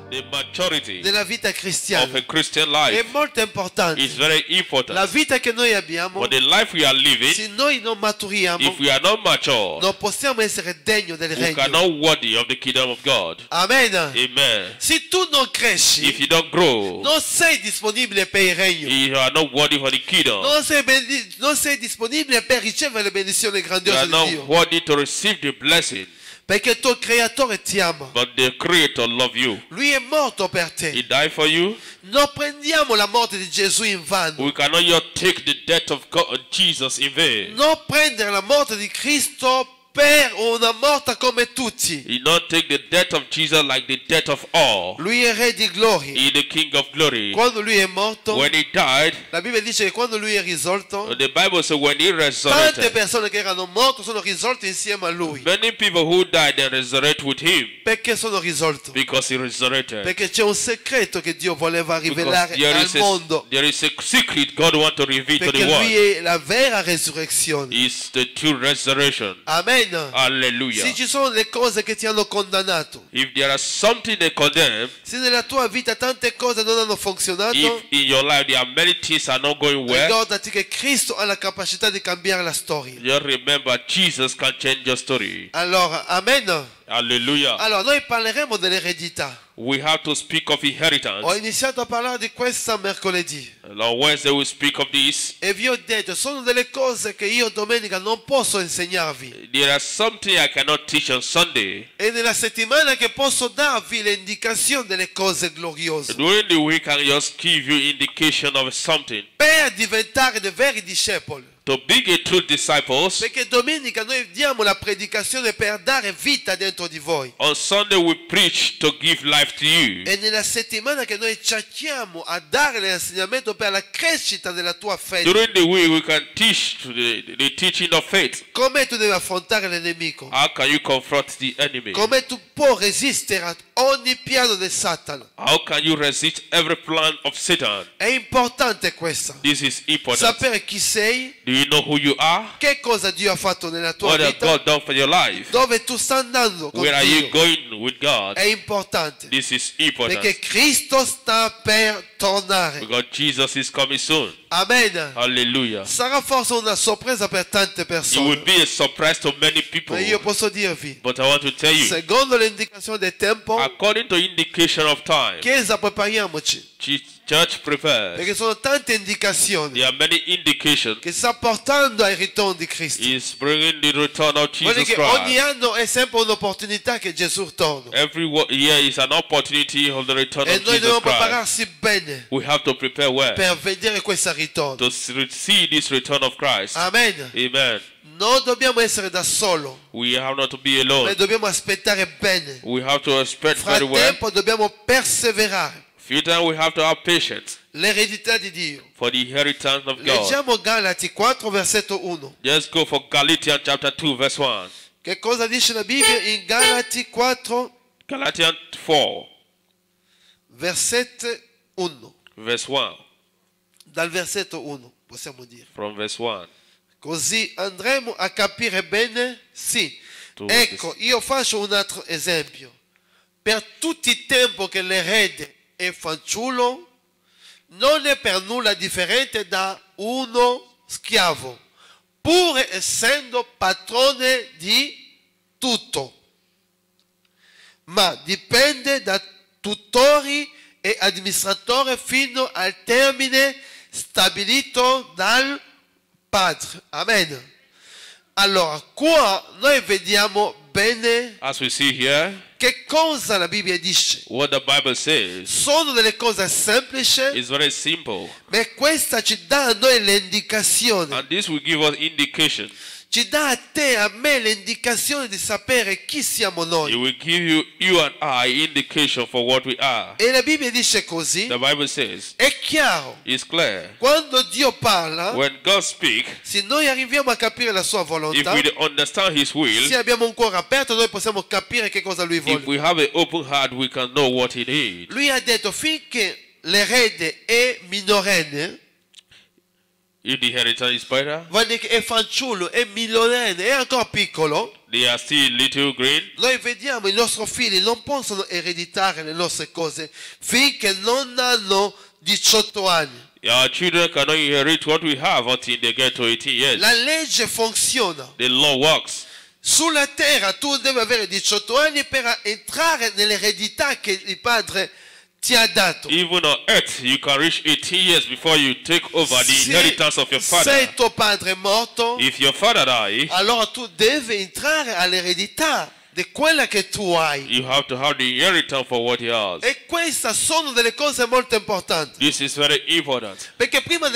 the maturity della vita cristiana of a Christian è life molto importante. is very important. La vita che noi abbiamo, For the life we are living, se noi non maturiamo, if we are not mature, non possiamo essere degni del we regno. are not worthy of the kingdom of God. Amen. Amen. Se tu non cresci, If you don't grow, non sei disponibile per il regno. you are not worthy for the kingdom. Non sei disponibile per ricevere le benedizioni You grandiose are di not Dio. worthy to receive the blessing. Perché il tuo creatore ti ama. But the Creator loves you. Lui è morto per te. He died for you. Non prendiamo la morte di Gesù in vano. We cannot just take the death of Jesus in vain. Non prendere la morte di Cristo per una morte come tutti. You not take the death of Jesus like the death of all. Lui è Re di gloria. He is the King of glory. Quando lui è morto, When he died, la Bibbia dice che quando lui è risorto, the Bible says when he tante resurrected, persone che erano morte sono risolte insieme a lui. many people who died and resurrect with him Perché sono risolto? because he resurrected. Perché c'è un segreto che Dio voleva Because rivelare al mondo. there is a secret God wants to reveal to Perché the lui world. è la vera resurrezione. It's the true resurrection. Amen. Hallelujah. Se ci sono le cose che ti hanno condannato, If there is something they condemn, se nella tua vita tante cose non hanno funzionato, if in your life there are many things are not going well, ricordati che Cristo ha la capacità di cambiare la storia. just remember Jesus can change your story. Allora, amen. Hallelujah. Allora, noi parleremo dell'eredità. We have to speak of inheritance. Ho iniziato a parlare di questa mercoledì On Wednesday we speak of this. e vi ho detto, sono delle cose che io domenica non posso insegnarvi. There are something I cannot teach on Sunday. E nella settimana che posso darvi le indicazioni delle cose gloriose During the week I can just give you indication of something. per diventare dei veri discepoli. To be a true disciples, Perché domenica noi diamo la predicazione per dare vita dentro di voi. on Sunday we preach to give life to you. E nella settimana che noi cerchiamo a dare l'insegnamento per la crescita della tua fede. During the week we can teach to the teaching of faith. Come tu devi affrontare il nemico. How can you confront the enemy? Come tu puoi resistere a ogni piano di Satana. How can you resist every plan of Satan? È importante questo. This is important. Sapere chi sei, Do you know who you are? che cosa Dio ha fatto nella tua What has vita, God done for your life? dove tu stai andando con Where are you Dio. going with God? È importante. This is important. Perché Cristo sta per tornare. Because Jesus is coming soon. Amen. Hallelujah. Sarà forse una sorpresa per tante It will persone. be a surprise to many people. Ma io posso dirvi, But I want to tell you, secondo le indicazioni del tempo, according to indication of time, Chiesa prepariamoci. church prepares. Perché sono tante indicazioni There are many indications. che sta portando al ritorno di Cristo. Is bringing the return of Vuol dire Jesus che ogni Christ. anno è sempre un'opportunità che Gesù torna. Every year is an opportunity of the return E of noi Jesus dobbiamo Christ. prepararsi bene We have to prepare well per vedere questo ritorno. to see this return of Christ. Amen. Amen. Non dobbiamo essere da solo, We have not to be ma alone. dobbiamo aspettare bene. We have to expect very well. Frattempo dobbiamo perseverare. Few times we have to have patience L'eredità di Dio. for the inheritance of God. Leggiamo Galati 4 versetto 1. Just go for Galatians chapter 2 verse 1. Che cosa dice la Bibbia in Galati 4 Galatians 4 versetto 1? verse 1. Dal versetto 1 possiamo dire. From verse 1. Così andremo a capire bene? Sì. Tu- Ecco, io faccio un altro esempio. Per tutto il tempo che l'erede è fanciullo, non è per nulla differente da uno schiavo, pur essendo padrone di tutto. Ma dipende da tutori e amministratore fino al termine stabilito dal Padre. Amen. Allora, qua noi vediamo bene As we see here, che cosa la Bibbia dice. what the Bible says Sono delle cose semplici, is very simple. ma questa ci dà a noi l'indicazione. And this will give us indication. Ci dà a te e a me l'indicazione di sapere chi siamo It noi. will give you and I indication for what we are. E la Bibbia dice così. The Bible says, È chiaro. it's clear. Quando Dio parla, When God speaks, se noi arriviamo a capire la sua if volontà, we understand His will, se abbiamo un cuore aperto, noi possiamo capire che cosa Lui if vuole. we have an open heart, we can know what He needs. Lui ha detto finché l'erede è minorenne, If the inheritance is better, vuol dire che è fanciullo, è minorenne, è ancora piccolo, they are still little green. noi vediamo i nostri figli non possono ereditare le nostre cose finché non hanno 18 anni. Our children cannot inherit what we have until they get to 18 years. La legge funziona. The law works. Sulla terra tu devi avere 18 anni per entrare nell'eredità che il padre ti ha dato. Even on earth, you can reach 18 years before you take over the inheritance of your father. Se tuo padre è morto, If your father dies, allora tu devi entrare all'eredità di quella che tu hai. you have to have the inheritance for what he has. E queste sono delle cose molto importanti. This is very important. Perché prima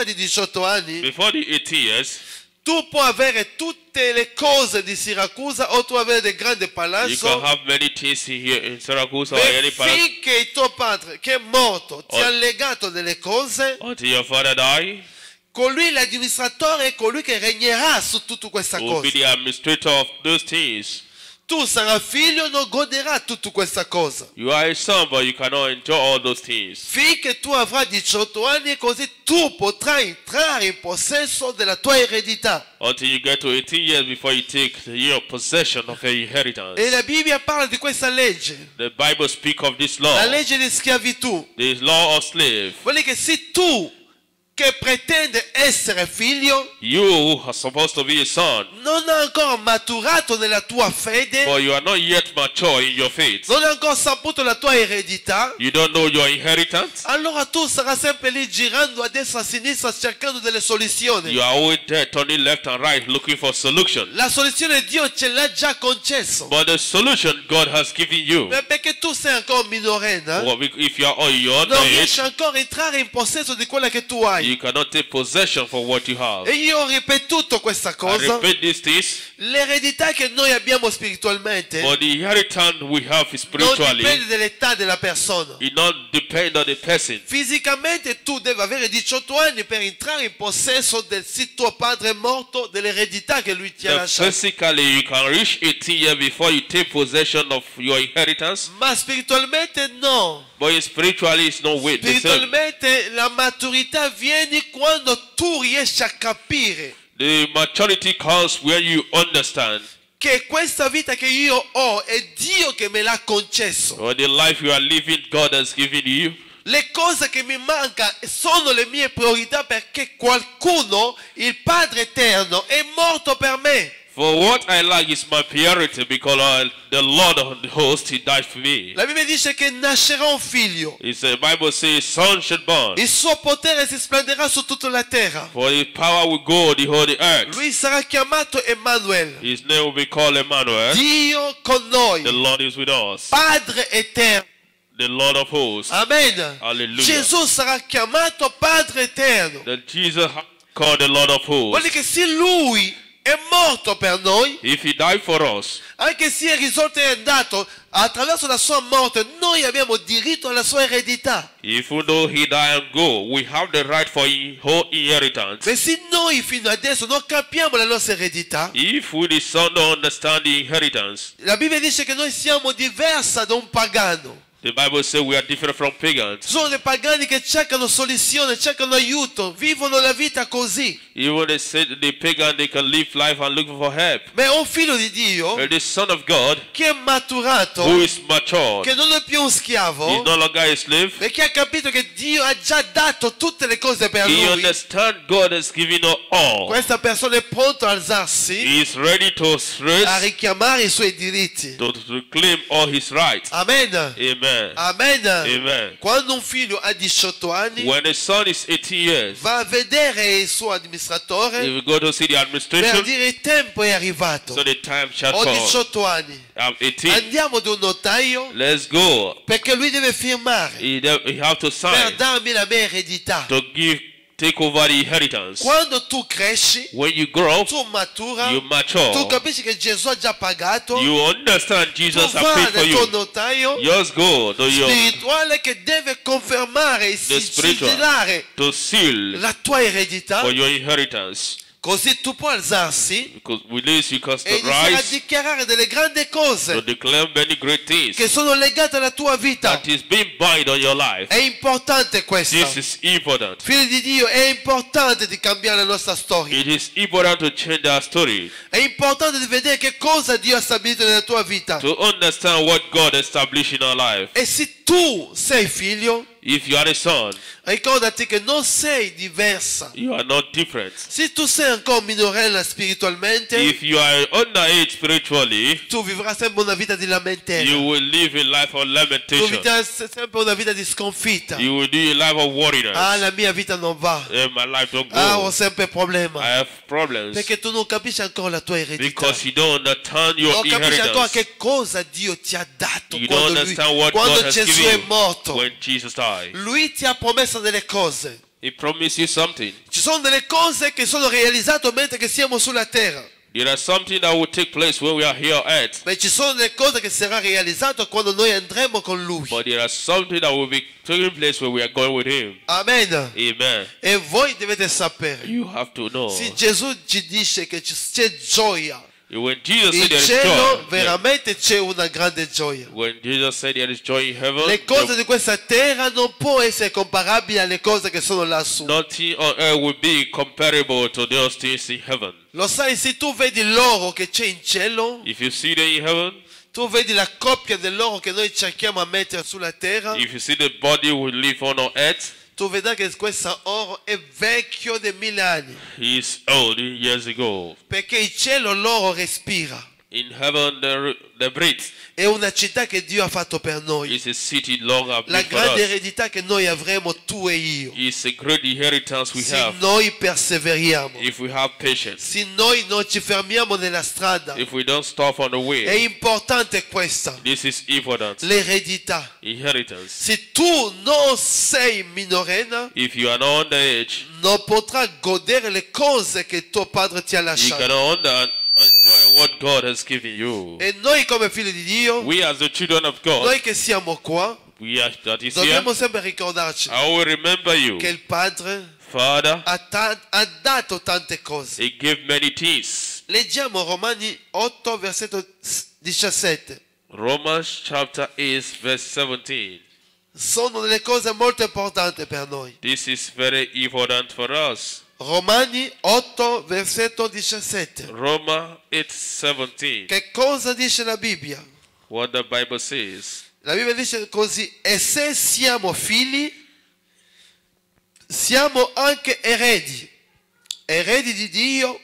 di 18 anni, Before the 18 years, tu puoi avere tutte le cose di Siracusa o tu avere dei grandi you palazzi. can have many things here in Syracuse or any E palace. finché il tuo padre che è morto ti Oh. ha legato delle cose, Until your father dies, colui l'amministratore è colui che regnerà su tutta questa will be cosa. the administrator of those things. Tu sarai figlio, non goderai tutta questa cosa. You are a son, but you cannot enjoy all those things. Finché tu avrai 18 anni, così tu potrai entrare in possesso della tua eredità. Until you get to 18 years before you take your possession of your inheritance. E la Bibbia parla di questa legge, The Bible speaks of this la law. legge di schiavitù. The law of slave. Vuol dire che se tu che pretende essere figlio You are supposed to be a son, non hai ancora maturato nella tua fede, but you are not yet mature in your faith. non hai ancora saputo la tua eredità, You don't know your inheritance. allora tu sarai sempre lì girando a destra e a sinistra cercando delle soluzioni. You are always there turning left and right looking for solution. La soluzione Dio ce l'ha già concesso. But the solution God has given you, Ma perché tu sei ancora minorenne, well, if you are on your non age, riesci ancora a entrare in possesso di quella che tu hai. you cannot take possession for what you have. E io ho ripetuto questa I cosa. repeat these things, L'eredità che noi abbiamo spiritualmente but the inheritance we have non spiritually, dipende dall'età della persona. it not depend on the person. Fisicamente tu devi avere 18 anni per entrare in possesso del se tuo padre è morto, dell'eredità che lui ti ha lasciato. Physically, you can reach 18 years before you take possession of your inheritance, Ma spiritualmente no. but spiritually it's not with the same. Spiritualmente la maturità viene quando tu riesci a capire The maturity comes when you understand che questa vita che io ho è Dio che me l'ha concesso. or the life you are living God has given you. Le cose che mi mancano sono le mie priorità perché qualcuno, il Padre Eterno, è morto per me. For what I like is my priority because the Lord of the host, He died for me. La Bibbia dice che nascerà un figlio. The Bible says, son should born. Il suo potere si splenderà su tutta la terra. For His power will go the whole earth. Lui sarà chiamato Emanuele. His name will be called Emmanuel. Dio con noi. The Lord is with us. Padre Eterno. The Lord of hosts. Amen. Hallelujah. Gesù sarà chiamato Padre Eterno. That Jesus called the Lord of Vuol hosts. dire che se Lui è morto per noi, If He died for us, anche se è risolto e è andato, attraverso la sua morte, noi abbiamo diritto alla sua eredità. even though He died and go, we have the right for whole inheritance. Ma se noi fino adesso non capiamo la nostra eredità, If we the son don't understand the inheritance, la Bibbia dice che noi siamo diversi da un pagano. the Bible says we are different from pagans. Sono dei pagani che cercano soluzione, cercano aiuto, vivono la vita così. Even the pagan, they can live life and look for help. Ma un figlio di Dio But the Son of God, che è maturato, who is matured, che non è più un schiavo, is no longer a slave. e che ha capito che Dio ha già dato tutte le cose per He lui, understands God has given us all. questa persona è pronta a alzarsi, He is ready to a raise, richiamare i suoi diritti. to claim all his rights. Amen. Amen. Amen. Amen. Quando un figlio ha 18 anni, When the son is 18 years, va a vedere il suo he amministratore will go to see the per administration, dire il tempo è arrivato. so the time shall Ho come. 18 anni. I'm 18. Andiamo da un notaio Let's go. perché lui deve firmare He have to per sign darmi la mia eredità. to take over the inheritance. Quando tu cresci, When you grow, tu matura, you tu mature. capisci che Gesù ha già pagato, You understand tu Jesus has vai paid for dal tuo you. notaio Just go to your spirituale che deve confermare e The spiritual. sigillare to seal la tua eredità. for your inheritance. Così tu puoi alzarsi Because with this you can e iniziare a rise dichiarare delle grandi to cose declare many great things che sono legate alla tua vita. that is being bind on your life. È importante questo. This is important. Figli di Dio, è importante di cambiare la nostra storia. It is important to change our story, È importante di vedere che cosa Dio ha stabilito nella tua vita. to understand what God established in our life. E se tu sei figlio, If you are a son, ricordati che non sei diversa. you are not different. Se tu sei ancora minorella spiritualmente, If you are underage spiritually, tu vivrai sempre una vita di lamentela. you will live a life of Tu lamentation. vivrai sempre una vita di sconfitta. You will do a life of Ah, worriness. la mia vita non va. My life don't Ah, ho go. sempre I problemi. have problems Perché tu non capisci ancora la tua eredità. because you don't understand your Non capisci ancora inheritance. che cosa Dio ti ha dato You don't quando, understand what quando God has Gesù given è you morto. when Jesus died. Lui ti ha promesso delle cose. He promised you something. Ci sono delle cose che sono realizzate mentre che siamo sulla terra. There is something that will take place when we are here on earth. Ma ci sono delle cose che sarà realizzato quando noi andremo con Lui. But there is something that will be taking place when we are going with Him. Amen. Amen. E voi dovete sapere. You have to know. Se Gesù ci dice che c'è gioia, When Jesus said in there is cielo joy, veramente c'è una grande gioia. when Jesus said there is joy in heaven, Le cose di questa terra non può essere comparabili alle cose che sono lassù. nothing on earth will be comparable to those things in heaven. Lo sai, se tu vedi l'oro che c'è in cielo, If you see them in heaven, tu vedi la coppia dell'oro che noi cerchiamo a mettere sulla terra, if you see the body we live on earth, tu vedrai che questo oro è vecchio di 1000 anni. he is old years ago. Perché in cielo l'oro respira. In heaven, the breath È una città che Dio ha fatto per noi. is a city long La uplifted for grande us. eredità che noi avremo tu e io. It's a great inheritance we Se have noi perseveriamo. if we have patience. Se noi non ci fermiamo nella strada. If we don't stop on the È way, importante questa. this is important. L'eredità. Inheritance. Se tu non sei minorenne, If you are not underage, non potrai godere le cose che tuo padre ti ha you lasciato. cannot enjoy what God has given you. E noi come figli di Dio, We as the children of God, noi che siamo qua, we are that is here. dobbiamo sempre ricordarci I will remember you, che il Padre Father. ha dato tante cose. He gave many things. Leggiamo Romani 8, versetto 17. Romans chapter 8, verse 17. Sono delle cose molto importanti per noi. This is very important for us. Romani 8, versetto 17. Romans 8:17. Che cosa dice la Bibbia? What the Bible says. La Bibbia dice così: e se siamo figli, siamo anche eredi. Eredi di Dio,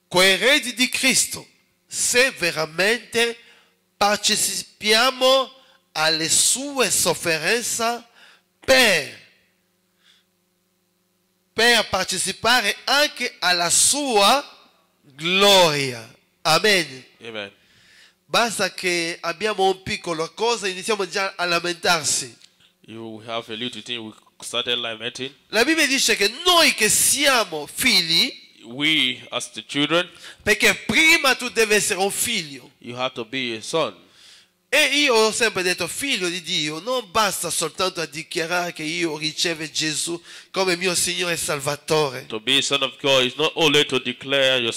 coeredi di Cristo, se veramente partecipiamo alle sue sofferenze per partecipare anche alla sua gloria. Amen. Amen. Basta che abbiamo un piccolo cosa e iniziamo già a lamentarsi. You have a little thing, we started lamenting. La Bibbia dice che noi che siamo figli, We as the children, perché prima tu devi essere un figlio. you have to be a son. E io ho sempre detto, figlio di Dio, non basta soltanto a dichiarare che io ricevo Gesù come mio Signore e Salvatore. To be a son of God is not only to declare your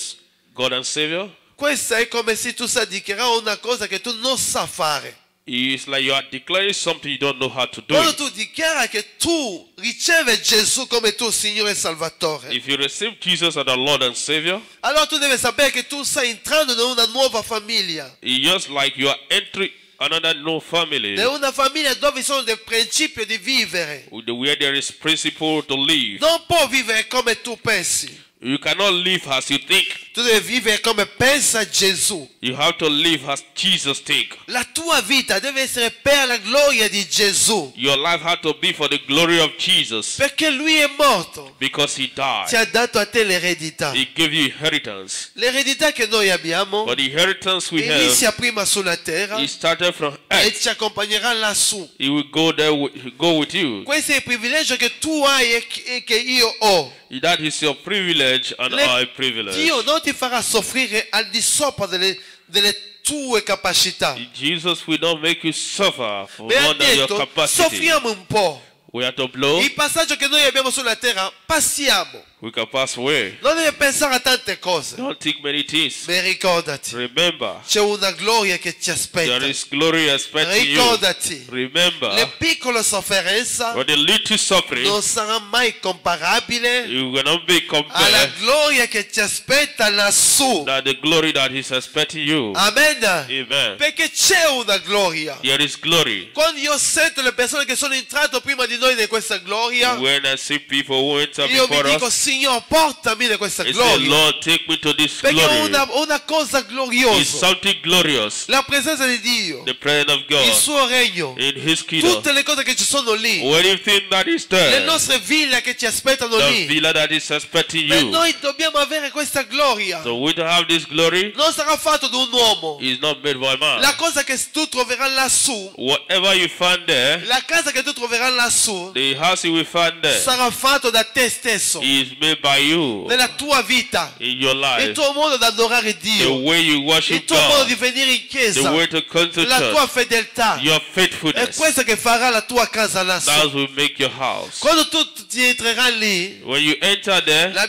God and Savior. Questo è come se tu sai dichiarare una cosa che tu non sai fare. It's like you are declaring something you don't know how to do. Quando It. tu dichiari che tu ricevi Gesù come tuo Signore e Salvatore, If you receive Jesus as the Lord and Savior, allora tu devi sapere che tu stai entrando in una nuova famiglia. it's just like you are entering another new family È una famiglia dove sono dei principi di vivere. where there is principle to live. Non puoi vivere come tu pensi. You cannot live as you think. Tu devi vivere come pensa Gesù. You have to live as Jesus think. La tua vita deve essere per la gloria di Gesù. Your life has to be for the glory of Jesus Perché Lui è morto. because He Ti died. ha dato a te l'eredità. He gave you inheritance. L'eredità che noi abbiamo But the inheritance we have, inizia prima sulla terra it started from e earth. ci accompagnerà lassù. He will go there, go with you. Questo è il privilegio che tu hai e che io ho. That is your privilege and our privilege. Dio non ti farà soffrire al di sopra delle tue capacità. Jesus will not make you suffer for Mi ha more than your detto, capacity. soffriamo un po'. We have to blow. Il passaggio che noi abbiamo sulla terra, passiamo. We can pass away. Non devi pensare a tante cose, Don't think many things. ma ricordati, Remember, c'è una gloria che ti aspetta. there is glory expecting you. Ricordati, le Remember, piccole sofferenze when the little suffering, non sarà mai comparabile you will not be alla compared gloria che ti aspetta lassù. that the glory that is expecting you. Amen. Amen. Perché c'è una gloria. There is glory. Quando io sento le persone che sono entrate prima di noi in questa gloria, When I see people who enter io mi before dico, us, Signore, portami in questa I say, gloria. Lord, take me to this Perché è glory. una cosa It's gloriosa. something glorious. La presenza di Dio, The presence of il God suo regno, in His kingdom. tutte le cose che ci sono lì, Anything that is le there, nostre ville che ci aspettano the lì. villa that is expecting E you. noi dobbiamo avere questa gloria. So we don't have this glory. Non sarà fatto da un uomo. It's not made by man. La cosa che tu troverai lassù, Whatever you find there, la casa che tu troverai lassù, the house you will find there, sarà fatto da te stesso, is made by you nella tua vita, in your il life. tuo modo di adorare The Dio, way you il worship tuo modo di God, venire in the chiesa, way to come to la tua church, fedeltà. your È faithfulness. questo che farà la tua casa That lassù. will make your house. Quando tu ti entrerai lì, When you enter there, la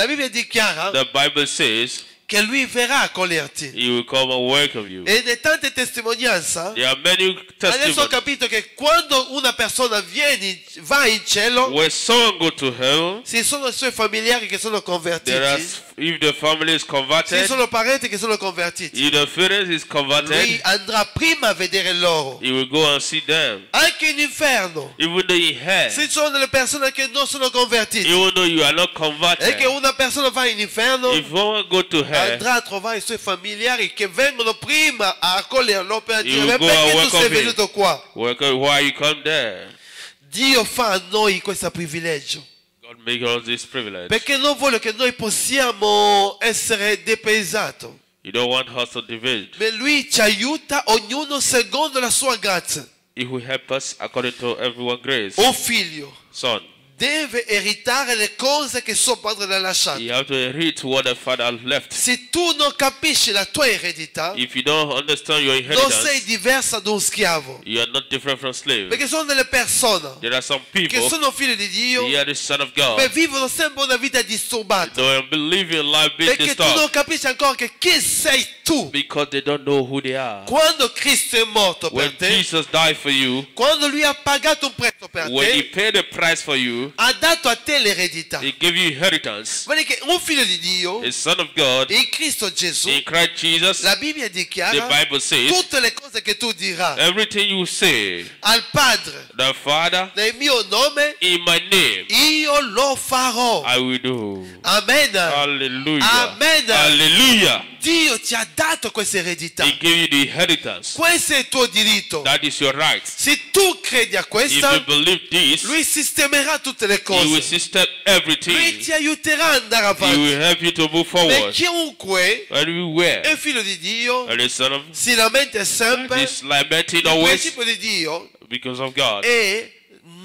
Bibbia dichiara the Bible says che lui verrà a accoglierti. He will come and welcome you. E di tante testimonianze, There are many adesso ho testimonies. capito che quando una persona va in cielo, When someone go to heaven, se sono i suoi familiari che sono convertiti, there are, if the family is se converted, sono parenti che sono convertiti, if the parents is lui converted, andrà prima a vedere loro. he will go and see them. Anche in inferno, Even though in hell, se ci sono delle persone che non sono convertite, even though you are not e converted, che una persona va in inferno, if one go to hell, andrà a trovare i suoi familiari che vengono prima a accoglierlo per dire, will ma go perché and tu welcome sei him. venuto qua? why you come there? Dio fa a noi questo privilegio, God make us this privilege. perché non vuole che noi possiamo essere depesato, You don't want us to divide. ma Lui ci aiuta ognuno secondo la sua grazia. He will help us according to everyone's grace. Un figlio Son, deve ereditare le cose che suo padre le ha lasciate. you have to inherit what the father left. Se tu non capisci la tua eredità, If you don't understand your non sei inheritance, diversa da un schiavo, you are not different from slave. perché sono delle persone There are some che people, sono figli di Dio, they are the son of ma God. vivono sempre una vita disturbata, They believe in life being perché tu non disturbed capisci ancora che chi sei tu. because they don't know who they are. Quando Cristo è morto per When te, Jesus died for you, quando Lui ha pagato un prezzo per when He te, paid the price for you, ha dato a te l'eredità. He gave you inheritance. Vuol dire che un figlio di Dio, A son of God, in Cristo Gesù, in Christ Jesus, la Bibbia the dichiara Bible says, tutte le cose che tu dirai everything you say, al Padre the Father, nel mio nome, in my name, io lo farò. I will do. Amen. Hallelujah. Amen. Hallelujah. Dio ti ha dato questa eredità. He gave you the inheritance. Questo è il tuo diritto. That is your right. Se tu credi a If questo, you believe this, Lui sistemerà tutte le He will cose. system Lui everything. ti aiuterà ad andare He avanti. will help you to move Per forward. chiunque è Everywhere. figlio di Dio, And the son of si lamenta sempre. He's lamenting Il always principio di Dio because of God. è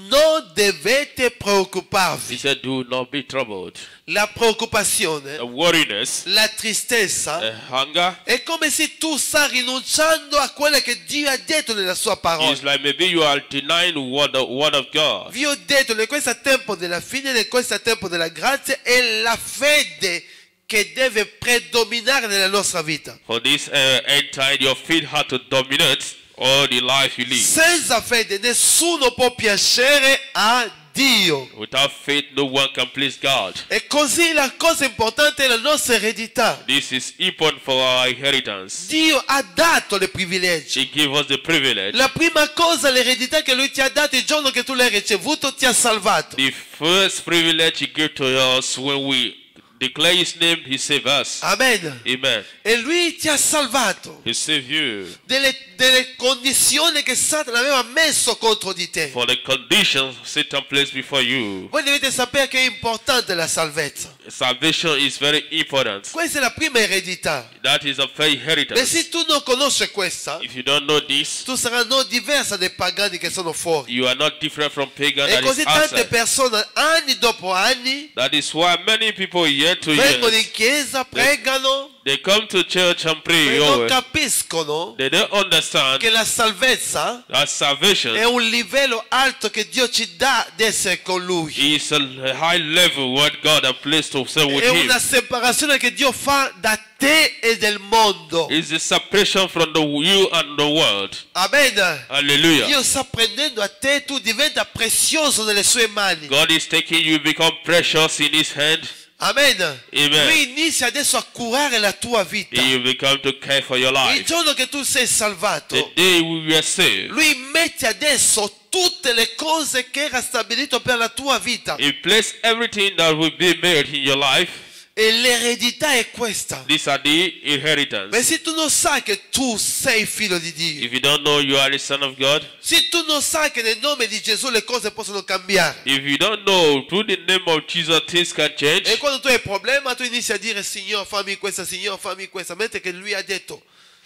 non dovete He preoccuparvi. said, do not be troubled. La preoccupazione, The worriness, la tristezza, the hunger, è come se tu stai rinunciando a quello che Dio ha detto nella sua parola. is like maybe you are denying the word of God. Vi ho detto, in questo tempo della fine, in questo tempo della grazia, è la fede che deve predominare nella nostra vita. For this end time, your faith had to dominate all the life you live. Senza fede nessuno può piacere a Dio. Without faith, no one can please God. E così la cosa importante è la nostra eredità. This is important for our inheritance. Dio ha dato le privilegi. He gave us the privilege. La prima cosa, l'eredità che Lui ti ha dato il giorno che tu l'hai ricevuto, ti ha salvato. The first privilege He gave to us when we declare His name, He saved us. Amen. Amen. E Lui ti ha salvato He saved you delle condizioni che Satana aveva messo contro di te. for the conditions Satan placed before you. Voi dovete sapere che è importante la salvezza. Salvation is very important. Questa è la prima eredità. That is a fair Ma inheritance. se tu non conosci questa, If you don't know this, tu sarai non diversa dai pagani che sono fuori. you are not different from pagan E that così is tante outside. persone, anni dopo anni, That is why many people year to vengono year, in chiesa, pregano they come to church and pray e non over. capiscono They don't understand che la salvezza that salvation è un livello alto che Dio ci dà di essere con Lui. is a high level what God has placed to serve with È Him. una separazione che Dio fa da te e del mondo. It's a separation from you and the world. Amen. Hallelujah. Dio sta prendendo a te, tu diventa prezioso nelle sue mani. God is taking you, become precious in His hand. Amen. Amen. Lui inizia adesso a curare la tua vita. You become to care for your Il life. giorno che tu sei The salvato, day we were saved, Lui mette adesso tutte le cose che era stabilito per la tua vita. He placed everything that will be made in your life. E l'eredità è questa. These are the Ma inheritance. se tu non sai che tu sei figlio di Dio, If you don't know you are the son of God, se tu non sai che nel nome di Gesù le cose possono cambiare, if you don't know through the name of Jesus things can change, e quando tu hai problema tu inizi a dire Signore fammi questa, mentre che Lui ha detto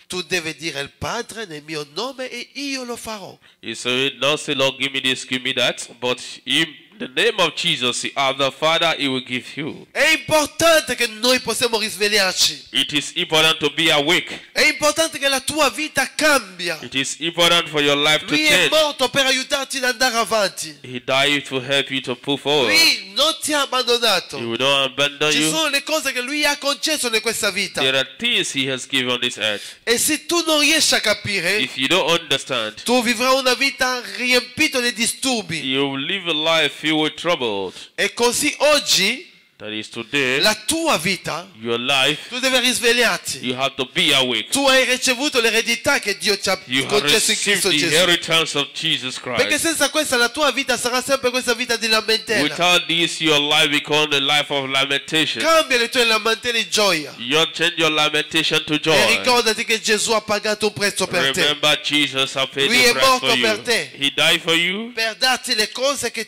tu devi dire al Padre nel mio nome e io lo farò. you say, don't say, Lord, give me this, give me that, but in the name of Jesus, the Father, He will give you. È importante che noi possiamo risvegliarci. It is important to be awake. È importante che la tua vita cambia. It is important for your life to Lui è change. morto per aiutarti ad andare avanti. He died to help you to move forward. Lui non ti ha abbandonato. He will not abandon Ci you. sono le cose che Lui ha concesso in questa vita. There are things He has given on this earth. E se tu non riesci a capire, If you don't understand, tu vivrai una vita riempita di disturbi. you will live a life filled with trouble. E così oggi, That is today, la tua vita, your life, tu devi risvegliarti. you have to be awake. Tu hai ricevuto l'eredità che Dio ti ha You have concesso in received Cristo the Gesù. inheritance of Jesus Perché Christ. senza questa la tua vita sarà sempre questa vita di lamentela. Without this, your life becomes a life of lamentation. Cambia le tue lamentele in gioia. You don't change your lamentation to E joy. ricordati che Gesù ha pagato un prezzo per te. Remember, Jesus has paid Lui the è price morto for per you. te. He died for you Per darti le cose che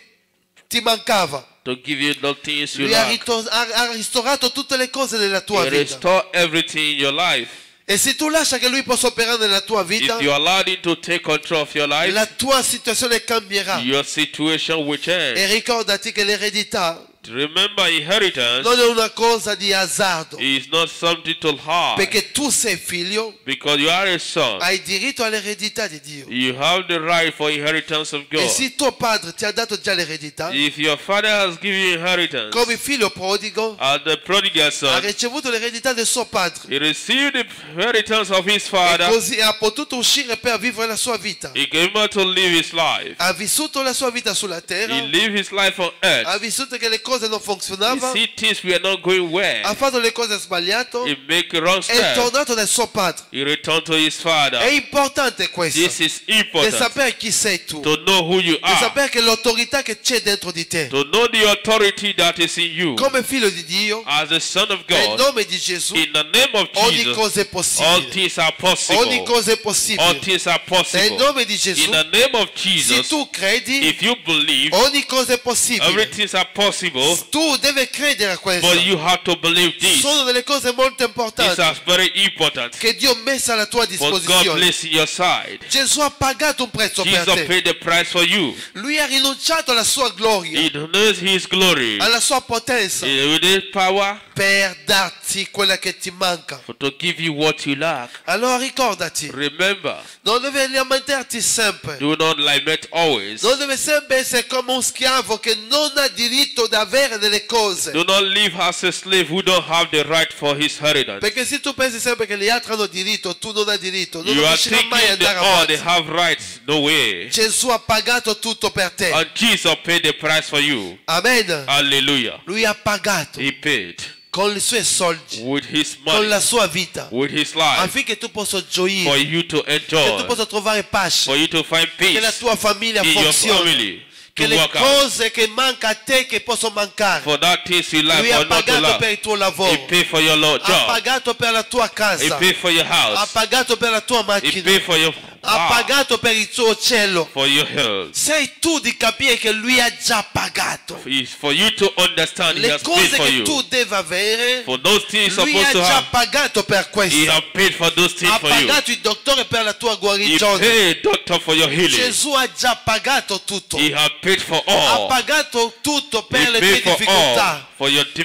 ti mancava. to give you the things you Lui ha, lack. ha ristorato tutte le cose nella tua He vita. restore everything in your life. E se tu lascia che Lui possa operare nella tua If vita, you allow Him to take control of your life, la tua situazione cambierà. your situation will change. E ricordati che l'eredità Remember, inheritance non è una cosa di azzardo. is not something to hide. Perché tu sei figlio, Because you are a son. hai diritto all'eredità di Dio. You have the right for inheritance of E God. se tuo padre ti ha dato già l'eredità, If your father has given you inheritance, come il figlio prodigo, as the prodigal ha son, ricevuto l'eredità del suo padre. he received the inheritance of his E father. così ha potuto uscire per vivere la sua vita. He came out to live his life. Ha vissuto la sua vita sulla He terra, lived his life on ha earth. vissuto che le cose non He funzionavano, see things were not going well. ha fatto le cose sbagliate, He make a wrong è step. tornato dal suo padre. He returned to his father. È importante questo, This is di important sapere chi sei tu, to know who you di are, sapere che l'autorità che c'è dentro di te, to know the authority that is in you. come figlio di Dio, As the son of nel God, nome di Gesù, in the name of ogni Jesus, cosa è all possibile. things are Ogni possible. cosa è All possibile. things are Nel possible. nome di Gesù, In the name of se Jesus, tu credi, if you believe, ogni cosa è possibile. everything are possible, Tu devi credere a questo. but you have to believe this. Sono delle cose molto These importanti are very important. che Dio ha messo alla tua But God disposizione. placed in your side. Gesù ha pagato un prezzo per Jesus te. paid the price for you. Lui ha rinunciato alla sua gloria, He knows His glory. alla sua potenza, With His power per darti quella che ti manca. to give you what you lack. Allora ricordati, Remember, non devi lamentarti sempre. do not lament always. Non deve sempre essere come un schiavo che non ha diritto di avere delle cose. Do not live as a slave who don't have the right for his inheritance. Perché se tu pensi sempre che gli altri hanno diritto, tu non hai diritto, non You are riuscirai mai a thinking that andare they avanti. have rights. No way. Gesù ha pagato tutto per te. And Jesus paid the price for you. Amen. Hallelujah. Lui ha pagato He paid con i suoi soldi, with his con money, la sua vita, with his life, affinché tu possa for gioire, you to che tu enjoy, possa trovare pace, for you to find che la peace tua famiglia in your funzioni, family, che to le work out. cose che manca a te che possono mancare. For that things you lack Lui ha or not to pagato per lack. il tuo He lavoro, paid for your ha job. pagato per la tua He casa, paid for your ha house. pagato per la tua He macchina, paid for your ha ha pagato per il suo cielo. for your health. Sei tu di capire che lui ha già pagato. For you to understand, He Le has paid cose for che you. tu devi avere, For those things you're lui ha supposed to già have, pagato per He questo. has paid for those things Ha for you. pagato il dottore per la tua He guarigione. paid, doctor, for your healing. Gesù ha già pagato tutto. He has paid for Ha all. pagato tutto He per le tue paid for all, difficoltà. for your La sua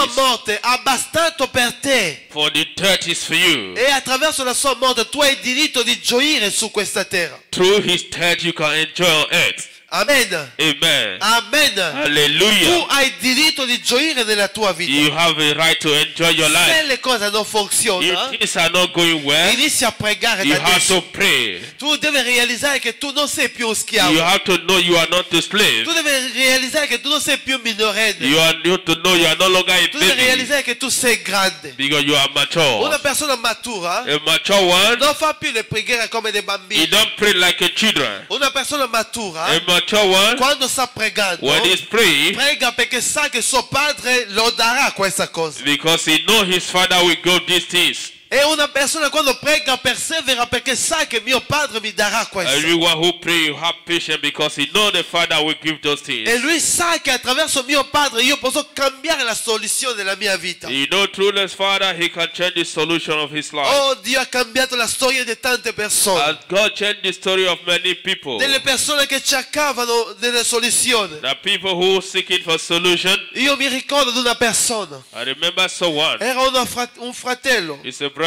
difficulties. morte ha bastato per te. For the death is for you. E attraverso la sua morte tu hai il diritto di gioire su questa terra. Through His death you can enjoy on earth. Amen. Amen. Amen. Tu Hallelujah. hai il diritto di gioire nella tua vita. You have a right to enjoy your Se life. le cose non funzionano, If things are not going well, inizia a pregare you da have adesso. to pray. Tu devi realizzare che tu non sei più un You schiavo. have to know you are not a slave. Tu devi realizzare che tu non sei più un minorenne. You have to know you are no longer a Tu devi baby realizzare che tu sei grande. because you are Una mature. persona matura A mature one, non fa più le preghiere come dei you bambini. don't pray like a children. Una persona matura, A mature one, quando sta pregando, when he's praying, prega perché sa che suo padre lo darà questa cosa. because he know his father will go these things. E una persona quando prega persevera perché sa che mio padre mi darà questo. Everyone who pray you have patience because he know the father will give those things. E lui sa che attraverso mio padre io posso cambiare la soluzione della mia vita. You know through his father he can change the solution of his life. Oh, Dio ha cambiato la storia di tante persone. And God changed the story of many people. Delle persone che cercavano delle soluzioni. The people who seeking for solution. Io mi ricordo di una persona. I remember someone. Era un fratello. It's a brother.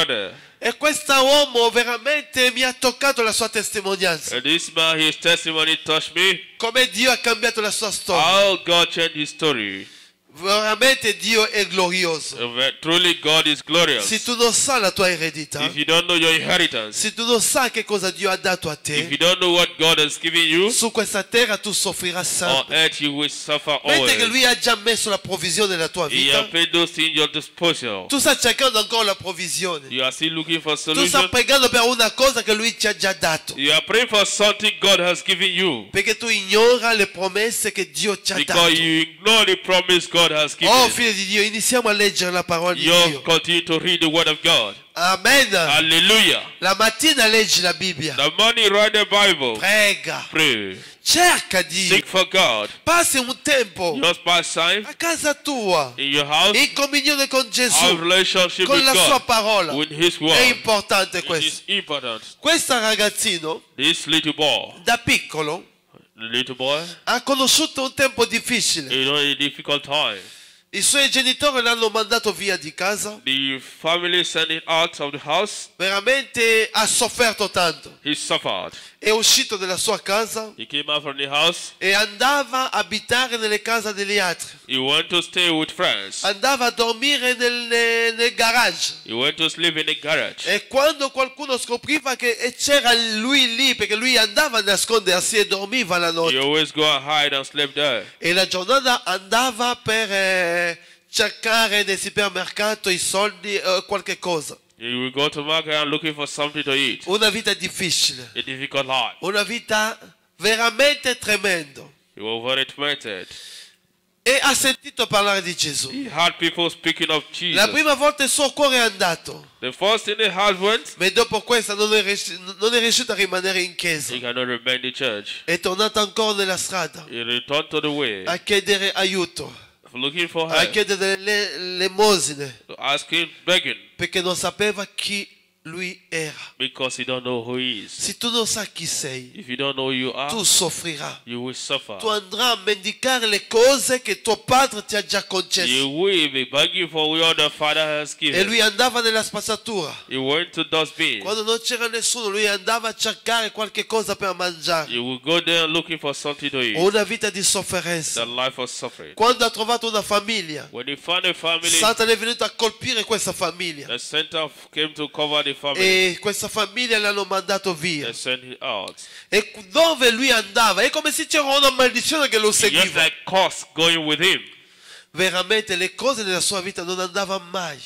E questo uomo veramente mi ha toccato la sua testimonianza. And this man, his testimony touched me. Come Dio ha cambiato la sua storia. How God changed his story. Veramente Dio è glorioso. Truly God is glorious. Se tu non sai la tua eredità, If you don't know your inheritance, se tu non sai che cosa Dio ha dato a if te, you don't know what God has given you, su questa terra tu soffrirai on sempre. earth you will suffer Mentre che always. Lui ha già messo la provvisione nella tua He vita, has paid those things at your disposal. tu stai cercando ancora la provvisione. You are still looking for Tu solution. stai pregando per una cosa che Lui ti ha già dato. You are praying for something God has given you. Perché tu ignora le promesse che Dio ti ha Because dato. you ignore the promise God has given. Oh figlio di Dio, iniziamo a leggere la parola di You Dio. continue to read the word of God. Amen. Hallelujah. La mattina leggi la Bibbia. The morning read the Bible. Prega. Pray. Cerca Dio. Seek for God. Passi un tempo Just pass time a casa tua in your house. in comunione con Have Gesù, relationship con with la sua God. parola. With His È word. importante It questo. is important. Questo ragazzino This little boy, da piccolo the little boy, ha conosciuto un tempo difficile. you know, a difficult time. I suoi genitori l'hanno mandato via di casa. The family sent him out of the house. Veramente ha sofferto tanto. He suffered. È uscito dalla sua casa He came out from the house. e andava a abitare nelle case degli altri. He went to stay with friends. Andava a dormire nel garage. He went to sleep in a garage. E quando qualcuno scopriva che c'era lui lì, perché lui andava a nascondersi e dormiva la He notte. always go and hide and sleep there. E la giornata andava per cercare nel supermercato i soldi o qualche cosa. He will go to market and looking for something to eat. Una vita difficile. A difficult life. Una vita veramente tremenda. He was very tormented. E ha sentito parlare di Gesù. He had people speaking of La Jesus. prima volta il suo cuore è andato. The first thing he had went, Ma dopo questo non è riuscito a rimanere in chiesa. he cannot remain in church. È tornato ancora nella strada He returned to the way, a chiedere aiuto, looking for a help, chiedere l'elemosine, asking, begging, perché non sapeva chi lui era. because you don't know who he is. Se tu non sai chi sei, If you don't know who you are, tu soffrirai. you will suffer. Tu andrai a mendicare le cose che tuo padre ti ha già concesso. You will be begging for what the Father has E given. lui andava nella spazzatura. He went to dustbin. Quando non c'era nessuno, lui andava a cercare qualche cosa per mangiare. You will go there looking for something to eat. Una vita di sofferenza. The life of suffering. Quando ha trovato una famiglia, When he found a family, Satana è venuto a colpire questa famiglia. the center came to cover the family. E questa famiglia l'hanno mandato via. They sent him out. E dove lui andava, è come se c'era una maledizione che lo Just seguiva. like curse going with him. Veramente le cose nella sua vita non andavano mai.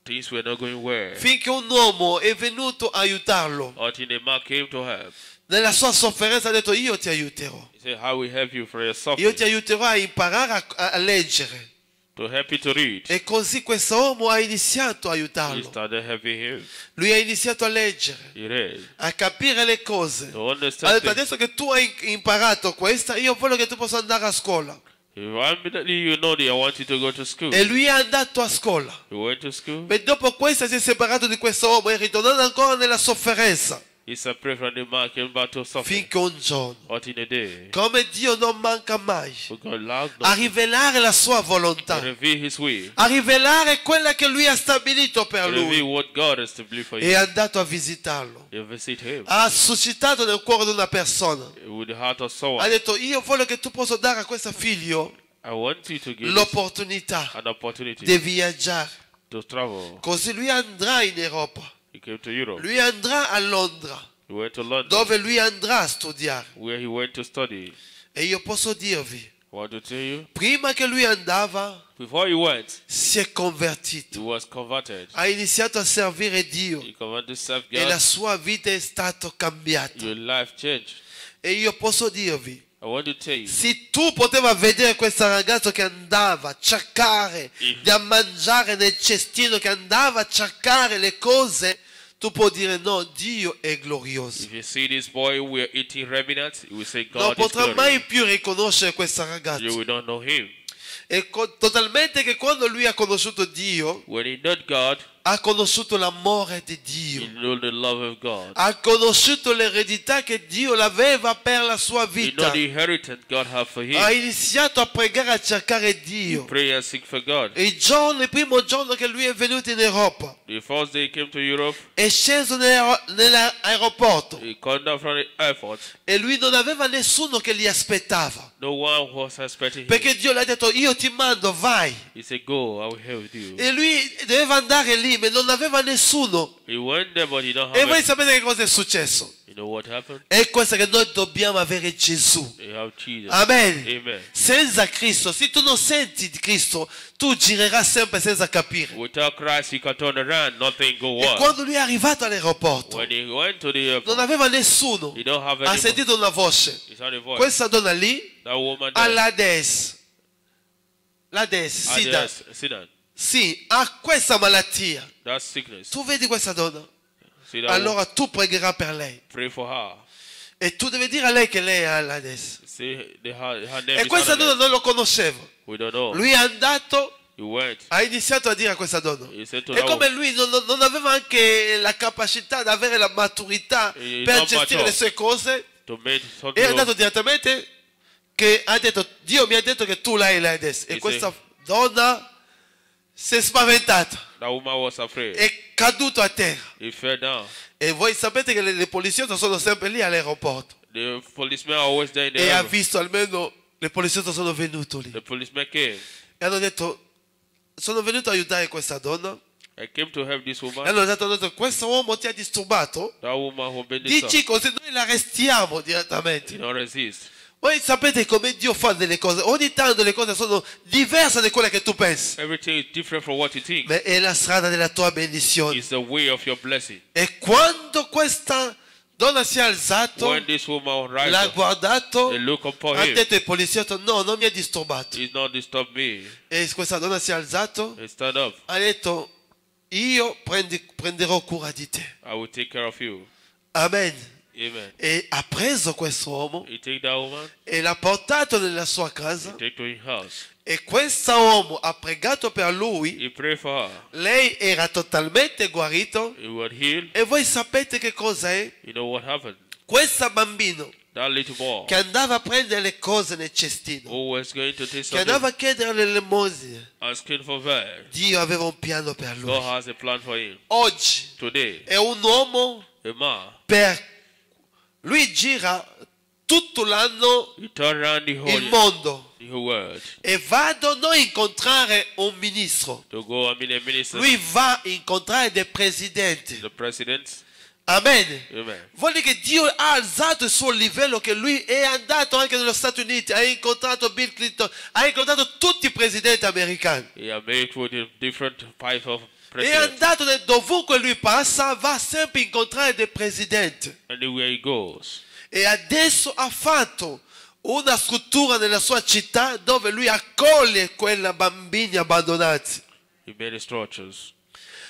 Things were not going well. Finché un uomo è venuto a aiutarlo. Until the man came to help. Nella sua sofferenza ha detto io ti aiuterò. He said, how will help you for your Io suffering? ti aiuterò a imparare a leggere. to help you to read. E così questo uomo ha iniziato a He aiutarlo. started helping him. Lui ha iniziato a leggere, He read. a capire le cose. To Ha understand detto, things. adesso che tu hai imparato questa, io voglio che tu possa andare a scuola. Immediately you know that I want you to go to school. E lui è andato a scuola. He went to school. Ma dopo questo si è separato di questo uomo, è ritornato ancora nella sofferenza. He separated from the man, came back to suffer. Finché un giorno, But in a day, come Dio non manca mai, for God loved a us, rivelare la sua to volontà, reveal His way, a rivelare quella che lui ha stabilito per to reveal lui, what God has to believe for è you. andato a visitarlo. You visit Him Ha suscitato nel cuore di una persona. with the heart of Ha someone. detto, io voglio che tu possa dare a questo figlio I want you to give this l'opportunità an opportunity di viaggiare. to travel. Così lui andrà in Europa, He came to Europe. lui andrà a Londra, He went to London, dove lui andrà a studiare. where he went to study. E io posso dirvi, I want to tell you, prima che lui andava, before he went, si è he convertito, was converted. ha iniziato a servire Dio He converted to serve e la God. sua vita è stata cambiata. Your life changed. E io posso dirvi, I want to tell you, se tu potevi vedere questo ragazzo che andava a cercare di mangiare nel cestino, che andava a cercare le cose, tu puoi dire no, Dio è glorioso. if you see this boy, we're eating remnants, you will say Non God is potrà mai glorious. più riconoscere questo You ragazzo. will not know him. E totalmente che quando lui ha conosciuto Dio, When he knows God, ha conosciuto l'amore di he Dio. knows the love of God. Ha conosciuto l'eredità che Dio l'aveva per la sua He vita. knows the inheritance God has for Ha him. iniziato a pregare, a cercare Dio. Pray and seek for God. Il primo giorno che lui è venuto in Europa, The first day he came to Europe, è sceso nell'aeroporto he came down from the airport. e lui non aveva nessuno che li aspettava. No one was expecting him. Perché Dio gli ha detto, io ti mando, vai. He said, go, I will help with you. E lui doveva andare lì, ma non aveva nessuno. He went there, but he don't E have voi it. sapete che cosa è successo? You know what happened? È questo che noi dobbiamo avere Gesù. You have Jesus. Amen. Amen. Senza Cristo, se tu non senti di Cristo, tu girerai sempre senza capire. Without Christ, he can turn around, nothing go E on. quando lui è arrivato all'aeroporto, When he went to the non airport, aveva nessuno. he don't have Ha anyone. sentito una voce. He heard a voice. Questa donna lì That woman ha there. l'AIDS. L'AIDS, Ah, SIDA. yes, sit down. Sì, ha questa malattia. That sickness. Tu vedi questa donna? See that woman? Allora tu pregherai per lei. Pray for her. E tu devi dire a lei che lei ha l'AIDS. See, her name E is questa donna Annabelle. non lo conosceva. We don't know. Lui è andato, He went. ha iniziato a dire a questa donna. He said to E that come woman, lui non aveva anche la capacità di avere la maturità He's per not gestire mature. le sue cose, to make è something. andato direttamente che ha detto, Dio mi ha detto che tu l'hai l'AIDS. E He questa donna si è spaventata, That woman was afraid. è caduto a terra. He fell down. E voi sapete che le poliziotto sono sempre lì all'aeroporto. The policemen are always there in the E ha airport. visto almeno, le poliziotto sono venuti lì. The policemen came. E hanno detto, sono venuto a aiutare questa donna. I came to help this E woman. hanno detto, questo uomo ti ha disturbato? That woman who been Dici così, noi l'arrestiamo did direttamente. not resist. Voi sapete come Dio fa delle cose. Ogni tanto le cose sono diverse da quelle che tu pensi. Everything is different from what you think. Ma è la strada della tua benedizione. It's the way of your blessing. E quando questa donna si è alzata, When this woman rise l'ha up, guardato, they look upon ha him. detto al poliziotto, no, non mi ha disturbato. He's not disturbed me. E questa donna si è alzata, He stand up. ha detto, io prenderò cura di te. I will take care of you. Amen. Amen. E ha preso questo uomo He take that woman. e l'ha portato nella sua casa. Take to his house. E questo uomo ha pregato per lui. He pray for her. Lei era totalmente guarito. He was healed. E voi sapete che cos'è? You know what happened? Questo bambino That little boy che andava a prendere le cose nel cestino, who was going to take che andava something, a chiedere l'elemosina, asking for bread. Dio aveva un piano per lui. God has a plan for him. Oggi Today, è un uomo a man, per... Lui gira tutto l'anno he turned around the il whole mondo world e vado non a incontrare un ministro. to go and meet a minister, Lui va a incontrare dei presidenti. the president. Amen. Amen. Vuol dire che Dio ha alzato il suo livello, che lui è andato anche negli Stati Uniti, ha incontrato Bill Clinton, ha incontrato tutti i presidenti americani. He has made with a different type of È president. andato dovunque lui passa, va sempre a incontrare dei presidenti. Anywhere he goes, E adesso ha fatto una struttura nella sua città dove lui accoglie quei bambini abbandonati. He made structures.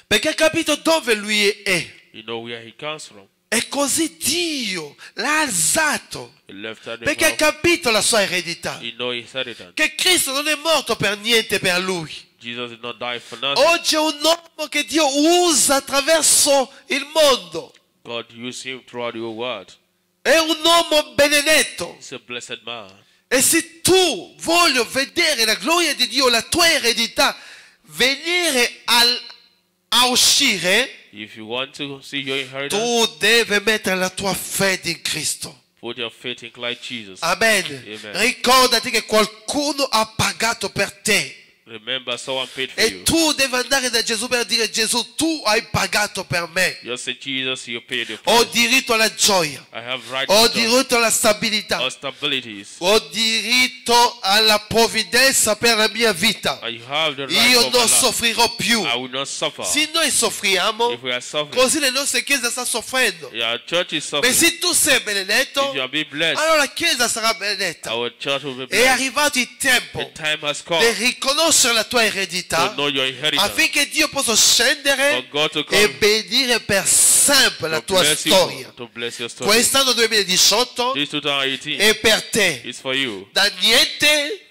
Perché ha capito dove lui è. You know where he comes from. E così Dio l'ha alzato. He left her Perché ha capito la sua eredità. He know his inheritance. Che Cristo non è morto per niente per lui. Jesus did not die for nothing. Oggi è un uomo che Dio usa attraverso il mondo. God used him throughout the whole world. È un uomo benedetto. He's a blessed man. E se tu voglio vedere la gloria di Dio, la tua eredità, venire a uscire, If you want to see your inheritance, tu devi mettere la tua fede in Cristo. put your faith in Christ Jesus. Amen. Amen. Ricordati che qualcuno ha pagato per te. Remember, someone paid for E you. tu devi andare da Gesù per dire: Gesù, tu hai pagato per me. You say, Jesus, you paid your Ho price. diritto alla gioia. I have right Ho to joy, diritto alla stabilità. or stabilities. Ho diritto alla provvidenza per la mia vita. And you have the right Io of my non life. soffrirò più. I will not suffer. Se noi soffriamo, If we are suffering, così le nostre chiese stanno soffrendo. your church is Ma suffering. se tu sei benedetto, If you are being blessed, allora la chiesa sarà benedetta. our church will be È blessed. arrivato il tempo The time has di come riconoscere la tua eredità to know your inheritance. affinché Dio possa scendere For God to e come benedire per sempre la to tua bless storia. you, to bless your story. Quest'anno 2018 This 2018 è per te. is for you. Da niente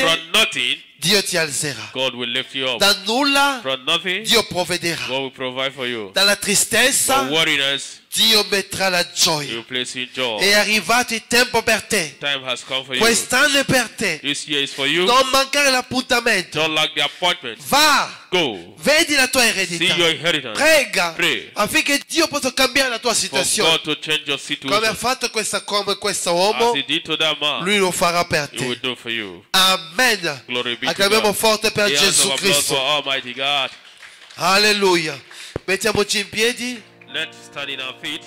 From nothing, Dio ti alzerà. God will lift you up. Da nulla From nothing, Dio provvederà. God will provide for you. Dalla From tristezza worriness, Dio metterà la He gioia. will place you in joy. È arrivato il tempo per te. Time has come for you. Quest'anno è per te. This year is for you. Non mancare l'appuntamento. Don't lack the appointment. Va, Go. vedi la tua See eredità. your inheritance. Prega Pray. affinché Dio possa cambiare la tua For situazione. God to change your Come ha situation. fatto come questo uomo, As He did to that man, lui lo farà per He will te. do for you. Amen. Glory be to Acclamiamo God. forte per The hands Gesù of applause for Cristo. Almighty God. Alleluia. Mettiamoci in piedi. Let's stand in our feet.